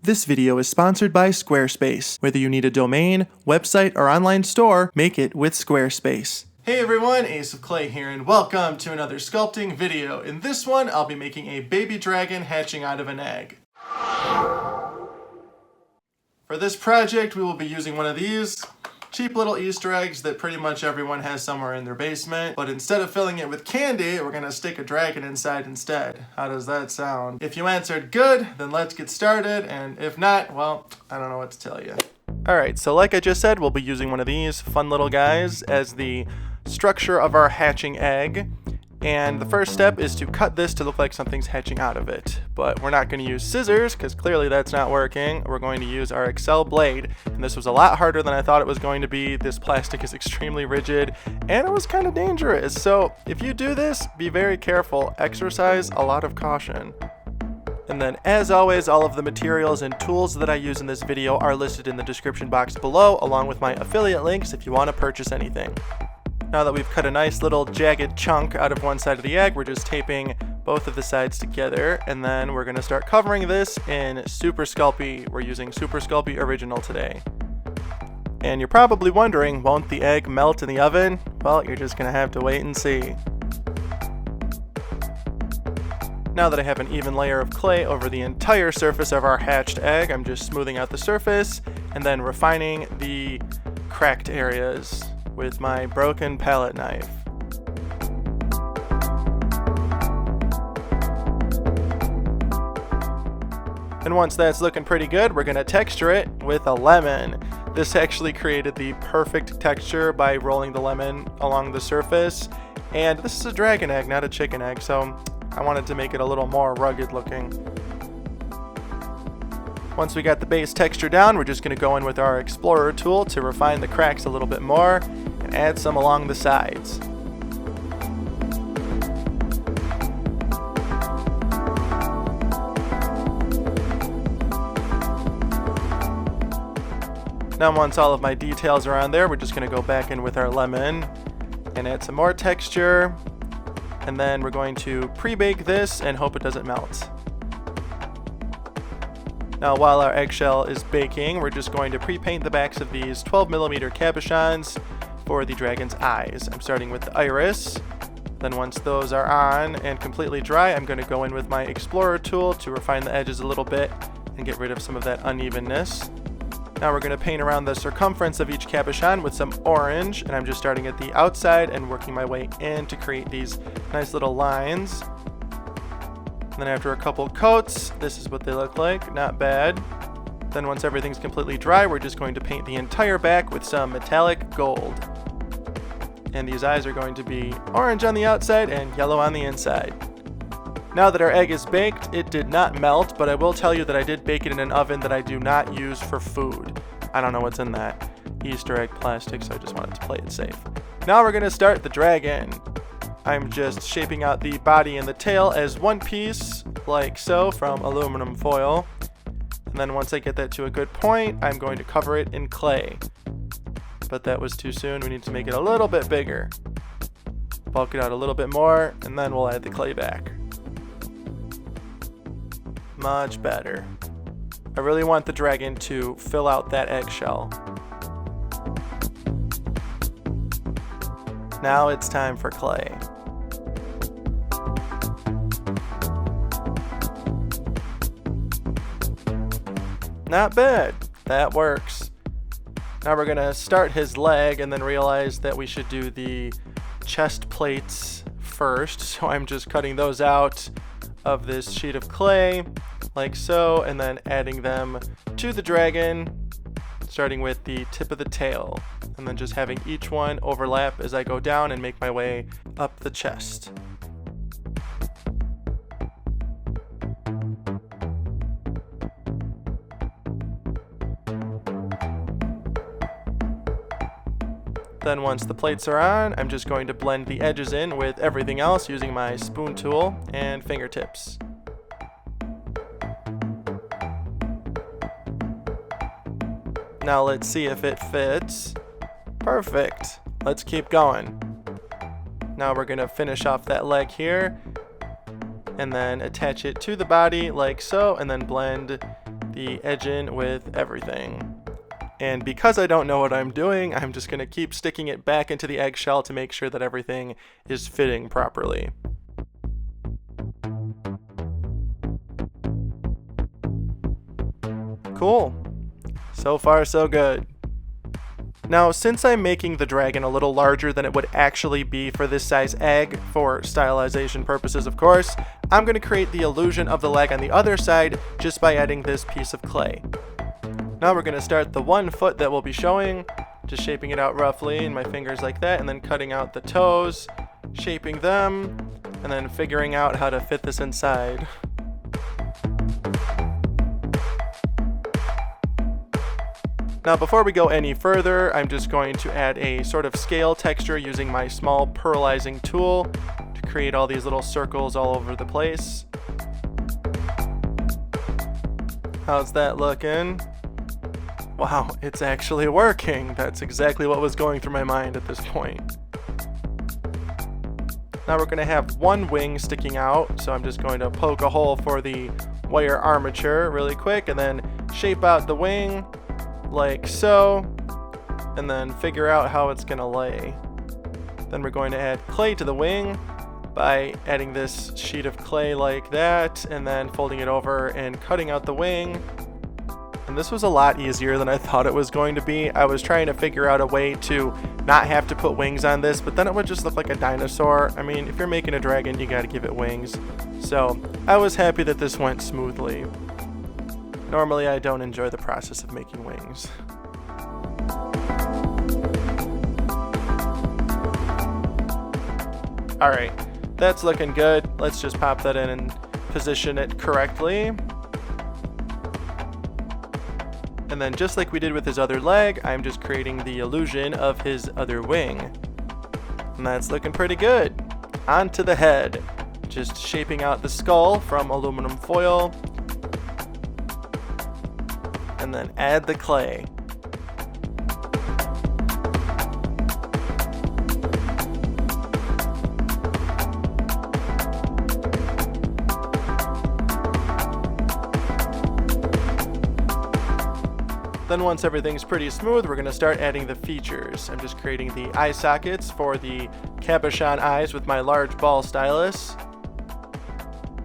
This video is sponsored by Squarespace. Whether you need a domain, website, or online store, make it with Squarespace. Hey everyone, Ace of Clay here, and welcome to another sculpting video. In this one, I'll be making a baby dragon hatching out of an egg. For this project, we will be using one of these cheap little Easter eggs that pretty much everyone has somewhere in their basement, but instead of filling it with candy, we're gonna stick a dragon inside instead. How does that sound? If you answered good, then let's get started, and if not, well, I don't know what to tell you. Alright, so like I just said, we'll be using one of these fun little guys as the structure of our hatching egg. And the first step is to cut this to look like something's hatching out of it. But we're not going to use scissors, because clearly that's not working. We're going to use our Excel blade, and this was a lot harder than I thought it was going to be. This plastic is extremely rigid, and it was kind of dangerous. So if you do this, be very careful. Exercise a lot of caution. And then, as always, all of the materials and tools that I use in this video are listed in the description box below, along with my affiliate links if you want to purchase anything. Now that we've cut a nice little jagged chunk out of one side of the egg, we're just taping both of the sides together, and then we're going to start covering this in Super Sculpey. We're using Super Sculpey Original today. And you're probably wondering, won't the egg melt in the oven? Well, you're just going to have to wait and see. Now that I have an even layer of clay over the entire surface of our hatched egg, I'm just smoothing out the surface and then refining the cracked areas with my broken palette knife. And once that's looking pretty good, we're gonna texture it with a lemon. This actually created the perfect texture by rolling the lemon along the surface. And this is a dragon egg, not a chicken egg, so I wanted to make it a little more rugged looking. Once we got the base texture down, we're just going to go in with our Explorer tool to refine the cracks a little bit more and add some along the sides. Now once all of my details are on there, we're just going to go back in with our lemon and add some more texture, and then we're going to pre-bake this and hope it doesn't melt. Now while our eggshell is baking, we're just going to pre-paint the backs of these 12mm cabochons for the dragon's eyes. I'm starting with the iris. Then once those are on and completely dry, I'm going to go in with my Explorer tool to refine the edges a little bit and get rid of some of that unevenness. Now we're going to paint around the circumference of each cabochon with some orange, and I'm just starting at the outside and working my way in to create these nice little lines. And then after a couple coats, this is what they look like. Not bad. Then once everything's completely dry, we're just going to paint the entire back with some metallic gold. And these eyes are going to be orange on the outside and yellow on the inside. Now that our egg is baked, it did not melt, but I will tell you that I did bake it in an oven that I do not use for food. I don't know what's in that Easter egg plastic, so I just wanted to play it safe. Now we're going to start the dragon. I'm just shaping out the body and the tail as one piece, like so, from aluminum foil. And then once I get that to a good point, I'm going to cover it in clay. But that was too soon. We need to make it a little bit bigger. Bulk it out a little bit more, and then we'll add the clay back. Much better. I really want the dragon to fill out that eggshell. Now it's time for clay. Not bad. That works. Now we're going to start his leg and then realize that we should do the chest plates first. So I'm just cutting those out of this sheet of clay like so, and then adding them to the dragon, starting with the tip of the tail, and then just having each one overlap as I go down and make my way up the chest. Then once the plates are on, I'm just going to blend the edges in with everything else using my spoon tool and fingertips. Now let's see if it fits. Perfect. Let's keep going. Now we're going to finish off that leg here and then attach it to the body like so, and then blend the edge in with everything. And because I don't know what I'm doing, I'm just going to keep sticking it back into the eggshell to make sure that everything is fitting properly. Cool. So far, so good. Now, since I'm making the dragon a little larger than it would actually be for this size egg, for stylization purposes of course, I'm going to create the illusion of the leg on the other side just by adding this piece of clay. Now we're going to start the one foot that we'll be showing, just shaping it out roughly in my fingers like that, and then cutting out the toes, shaping them, and then figuring out how to fit this inside. Now before we go any further, I'm just going to add a sort of scale texture using my small pearlizing tool to create all these little circles all over the place. How's that looking? Wow, it's actually working. That's exactly what was going through my mind at this point. Now we're going to have one wing sticking out, so I'm just going to poke a hole for the wire armature really quick and then shape out the wing like so, and then figure out how it's going to lay. Then we're going to add clay to the wing by adding this sheet of clay like that, and then folding it over and cutting out the wing. And this was a lot easier than I thought it was going to be. I was trying to figure out a way to not have to put wings on this, but then it would just look like a dinosaur. I mean, if you're making a dragon, you gotta give it wings. So I was happy that this went smoothly. Normally, I don't enjoy the process of making wings. Alright, that's looking good. Let's just pop that in and position it correctly. And then just like we did with his other leg, I'm just creating the illusion of his other wing. And that's looking pretty good. On to the head. Just shaping out the skull from aluminum foil. And then add the clay. Then once everything's pretty smooth, we're going to start adding the features. I'm just creating the eye sockets for the cabochon eyes with my large ball stylus.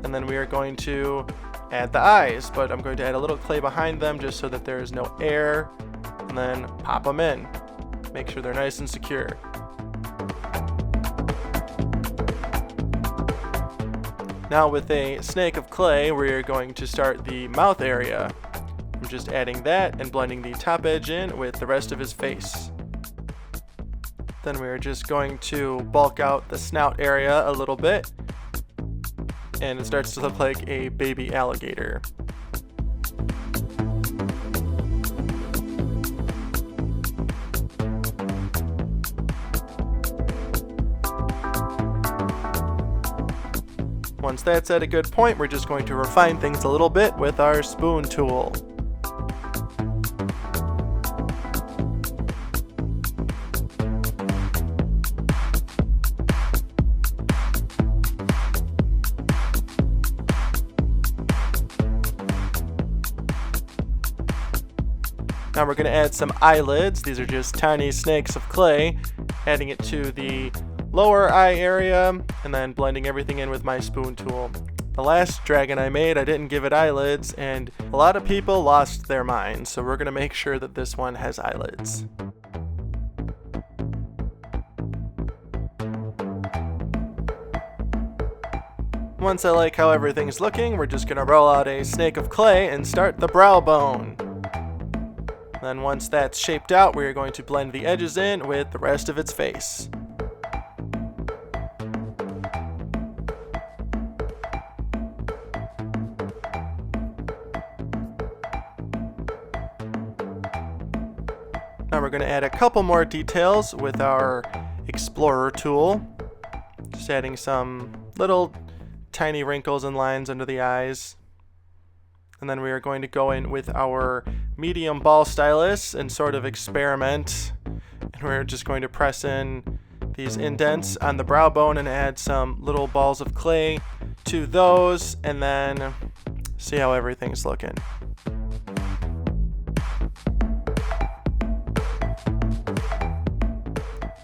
And then we are going to add the eyes, but I'm going to add a little clay behind them just so that there is no air, and then pop them in. Make sure they're nice and secure. Now with a snake of clay, we're going to start the mouth area. I'm just adding that and blending the top edge in with the rest of his face. Then we're just going to bulk out the snout area a little bit, and it starts to look like a baby alligator. Once that's at a good point, we're just going to refine things a little bit with our spoon tool. Now we're going to add some eyelids. These are just tiny snakes of clay, adding it to the lower eye area, and then blending everything in with my spoon tool. The last dragon I made, I didn't give it eyelids, and a lot of people lost their minds, so we're going to make sure that this one has eyelids. Once I like how everything's looking, we're just going to roll out a snake of clay and start the brow bone. Then once that's shaped out, we're going to blend the edges in with the rest of its face. Now we're going to add a couple more details with our Explorer tool. Just adding some little tiny wrinkles and lines under the eyes. And then we are going to go in with our medium ball stylus and sort of experiment. And we're just going to press in these indents on the brow bone and add some little balls of clay to those, and then see how everything's looking.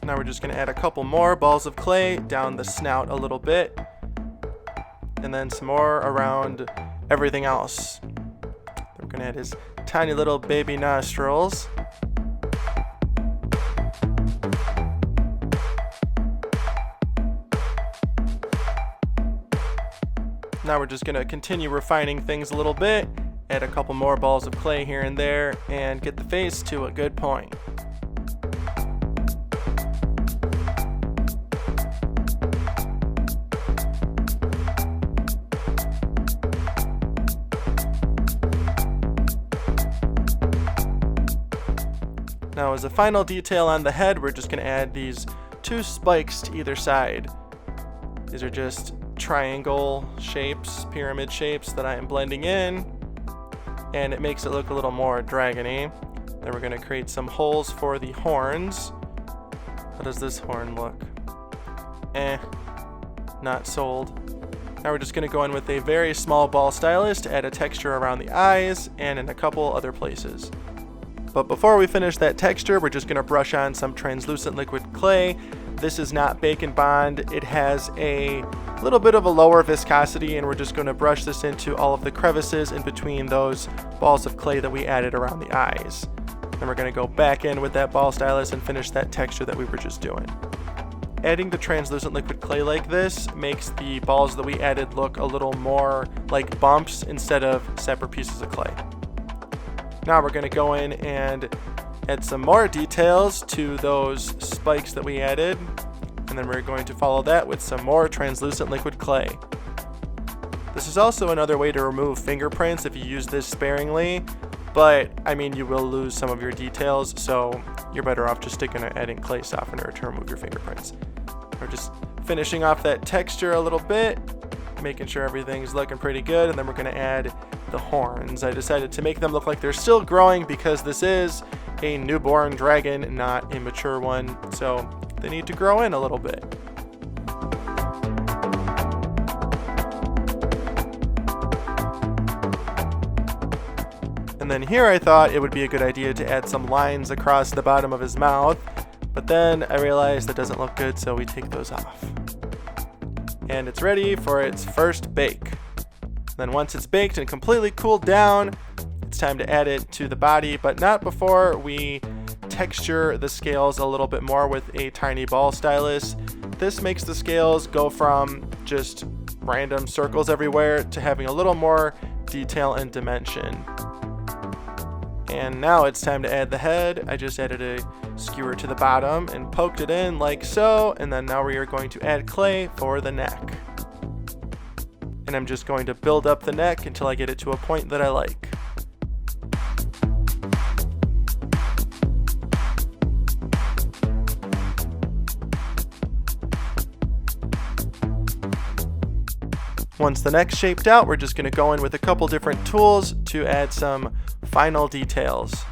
Now we're just going to add a couple more balls of clay down the snout a little bit, and then some more around everything else. We're going to add his tiny little baby nostrils. Now we're just going to continue refining things a little bit, add a couple more balls of clay here and there, and get the face to a good point. Now as a final detail on the head, we're just going to add these two spikes to either side. These are just triangle shapes, pyramid shapes that I am blending in, and it makes it look a little more dragony. Then we're going to create some holes for the horns. How does this horn look? Not sold. Now we're just going to go in with a very small ball stylus to add a texture around the eyes and in a couple other places. But before we finish that texture, we're just going to brush on some translucent liquid clay. This is not Bake and Bond. It has a little bit of a lower viscosity, and we're just going to brush this into all of the crevices in between those balls of clay that we added around the eyes. Then we're going to go back in with that ball stylus and finish that texture that we were just doing. Adding the translucent liquid clay like this makes the balls that we added look a little more like bumps instead of separate pieces of clay. Now we're going to go in and add some more details to those spikes that we added, and then we're going to follow that with some more translucent liquid clay. This is also another way to remove fingerprints if you use this sparingly, but I mean you will lose some of your details, so you're better off just sticking to adding clay softener to remove your fingerprints. We're just finishing off that texture a little bit, making sure everything's looking pretty good, and then we're going to add the horns. I decided to make them look like they're still growing because this is a newborn dragon, not a mature one, so they need to grow in a little bit. And then here I thought it would be a good idea to add some lines across the bottom of his mouth, but then I realized that doesn't look good, so we take those off. And it's ready for its first bake. Then once it's baked and completely cooled down, it's time to add it to the body, but not before we texture the scales a little bit more with a tiny ball stylus. This makes the scales go from just random circles everywhere to having a little more detail and dimension. And now it's time to add the head. I just added a skewer to the bottom and poked it in like so, and then now we are going to add clay for the neck. And I'm just going to build up the neck until I get it to a point that I like. Once the neck's shaped out, we're just going to go in with a couple different tools to add some final details.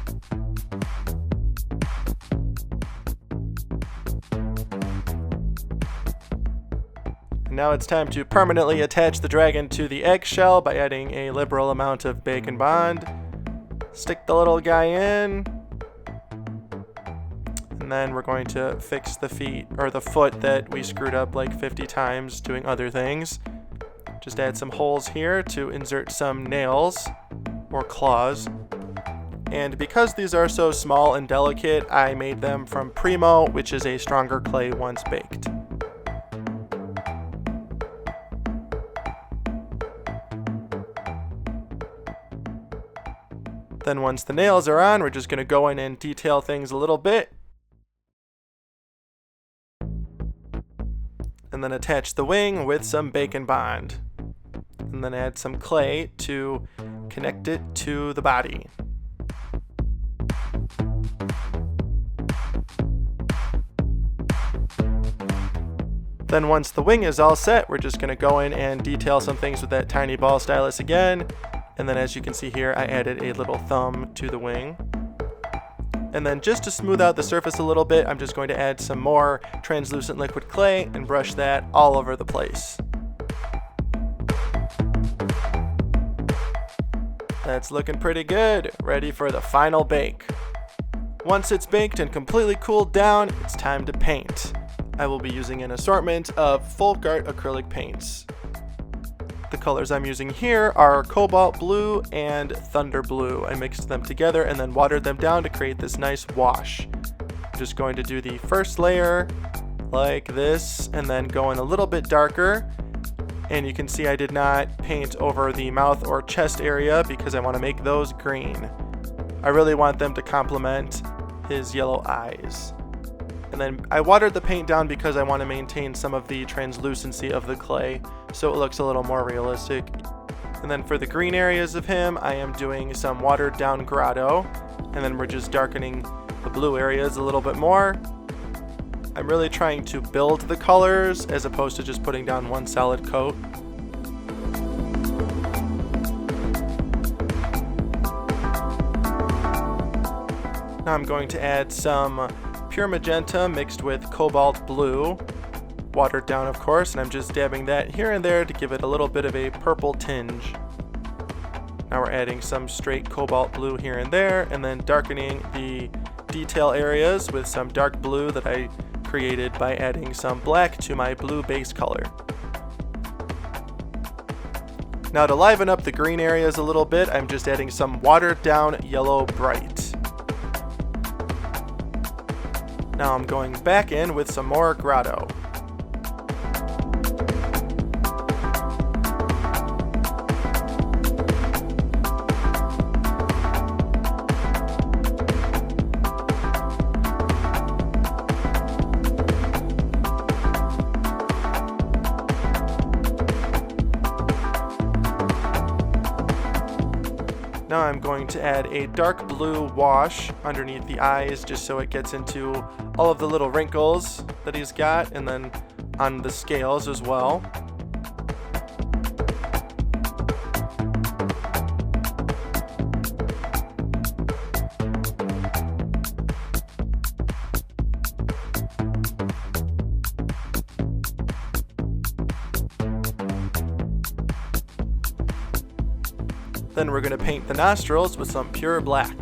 Now it's time to permanently attach the dragon to the eggshell by adding a liberal amount of Bake and Bond. Stick the little guy in, and then we're going to fix the feet or the foot that we screwed up like 50 times doing other things. Just add some holes here to insert some nails or claws. And because these are so small and delicate, I made them from Primo, which is a stronger clay once baked. Then once the nails are on, we're just going to go in and detail things a little bit. And then attach the wing with some Bake and Bond. And then add some clay to connect it to the body. Then once the wing is all set, we're just going to go in and detail some things with that tiny ball stylus again. And then as you can see here, I added a little thumb to the wing. And then just to smooth out the surface a little bit, I'm just going to add some more translucent liquid clay and brush that all over the place. That's looking pretty good. Ready for the final bake. Once it's baked and completely cooled down, it's time to paint. I will be using an assortment of folk art acrylic paints. The colors I'm using here are cobalt blue and thunder blue. I mixed them together and then watered them down to create this nice wash. I'm just going to do the first layer like this and then go in a little bit darker. And you can see I did not paint over the mouth or chest area because I want to make those green. I really want them to complement his yellow eyes. And then I watered the paint down because I want to maintain some of the translucency of the clay so it looks a little more realistic. And then for the green areas of him, I am doing some watered down grotto, and then we're just darkening the blue areas a little bit more. I'm really trying to build the colors as opposed to just putting down one solid coat. Now I'm going to add some pure magenta mixed with cobalt blue, watered down of course, and I'm just dabbing that here and there to give it a little bit of a purple tinge. Now we're adding some straight cobalt blue here and there, and then darkening the detail areas with some dark blue that I created by adding some black to my blue base color. Now to liven up the green areas a little bit, I'm just adding some watered down yellow bright. Now I'm going back in with some more grotto. Now I'm going to add a dark blue wash underneath the eyes just so it gets into all of the little wrinkles that he's got, and then on the scales as well. Then we're going to paint the nostrils with some pure black.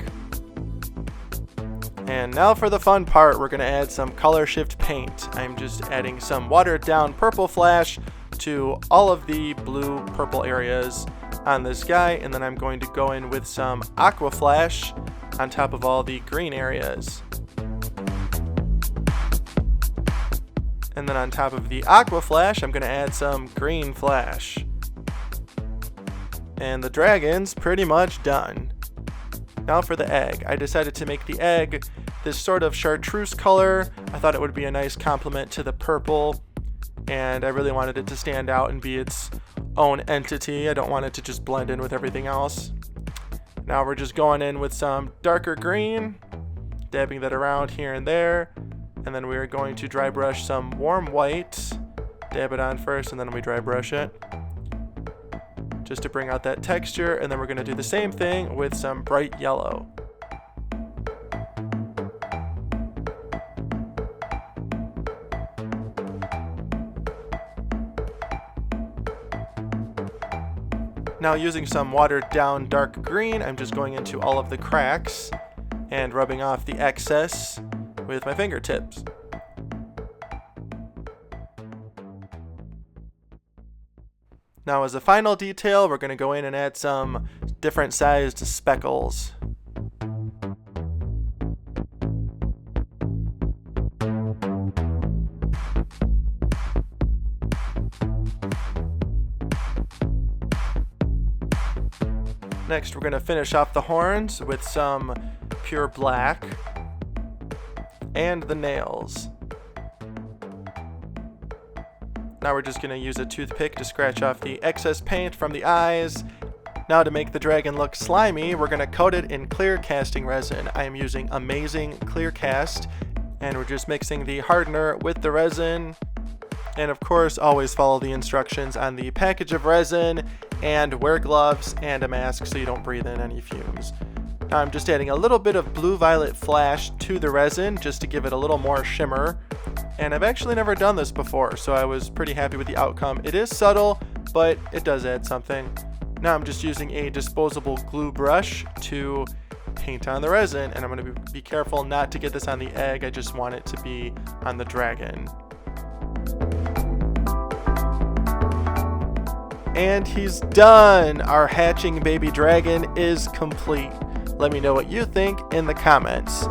And now for the fun part, we're going to add some color shift paint. I'm just adding some watered down purple flash to all of the blue purple areas on this guy, and then I'm going to go in with some aqua flash on top of all the green areas. And then on top of the aqua flash, I'm going to add some green flash. And the dragon's pretty much done. Now for the egg. I decided to make the egg this sort of chartreuse color. I thought it would be a nice complement to the purple, and I really wanted it to stand out and be its own entity. I don't want it to just blend in with everything else. Now we're just going in with some darker green, dabbing that around here and there, and then we're going to dry brush some warm white, dab it on first, and then we dry brush it just to bring out that texture, and then we're going to do the same thing with some bright yellow. Now using some watered down dark green, I'm just going into all of the cracks and rubbing off the excess with my fingertips. Now as a final detail, we're going to go in and add some different sized speckles. Next, we're going to finish off the horns with some pure black and the nails. Now we're just going to use a toothpick to scratch off the excess paint from the eyes. Now to make the dragon look slimy, we're going to coat it in clear casting resin. I am using Amazing Clear Cast, and we're just mixing the hardener with the resin. And of course, always follow the instructions on the package of resin, and wear gloves and a mask so you don't breathe in any fumes. Now I'm just adding a little bit of blue-violet flash to the resin just to give it a little more shimmer. And I've actually never done this before, so I was pretty happy with the outcome. It is subtle, but it does add something. Now I'm just using a disposable glue brush to paint on the resin, and I'm going to be careful not to get this on the egg. I just want it to be on the dragon. And he's done! Our hatching baby dragon is complete. Let me know what you think in the comments.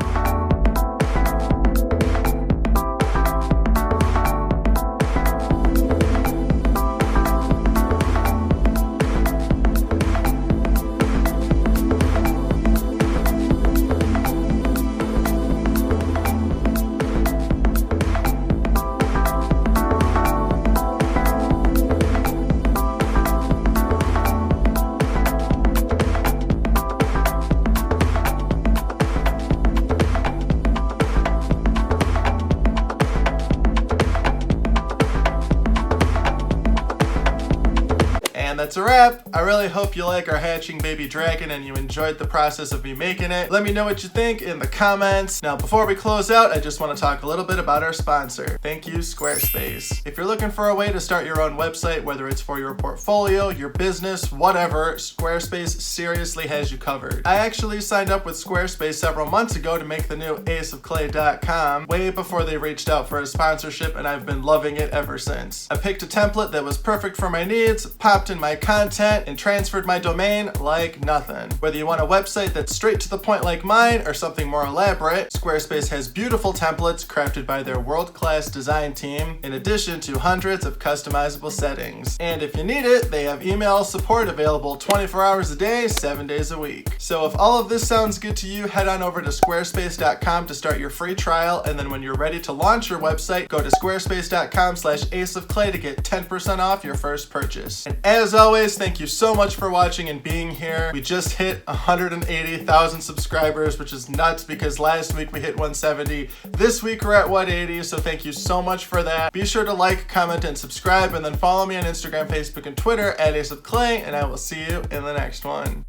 And that's a wrap. I really hope you like our hatching baby dragon and you enjoyed the process of me making it. Let me know what you think in the comments. Now, before we close out, I just want to talk a little bit about our sponsor. Thank you, Squarespace. If you're looking for a way to start your own website, whether it's for your portfolio, your business, whatever, Squarespace seriously has you covered. I actually signed up with Squarespace several months ago to make the new aceofclay.com way before they reached out for a sponsorship, and I've been loving it ever since. I picked a template that was perfect for my needs, popped in my content, and transferred my domain like nothing. Whether you want a website that's straight to the point like mine or something more elaborate, Squarespace has beautiful templates crafted by their world-class design team, in addition to hundreds of customizable settings. And if you need it, they have email support available 24 hours a day, 7 days a week. So if all of this sounds good to you, head on over to squarespace.com to start your free trial, and then when you're ready to launch your website, go to squarespace.com/aceofclay to get 10% off your first purchase. And as always, thank you so much for watching and being here. We just hit 180,000 subscribers, which is nuts because last week we hit 170. This week we're at 180, so thank you so much for that. Be sure to like, comment, and subscribe, and then follow me on Instagram, Facebook, and Twitter at aceofclay, and I will see you in the next one.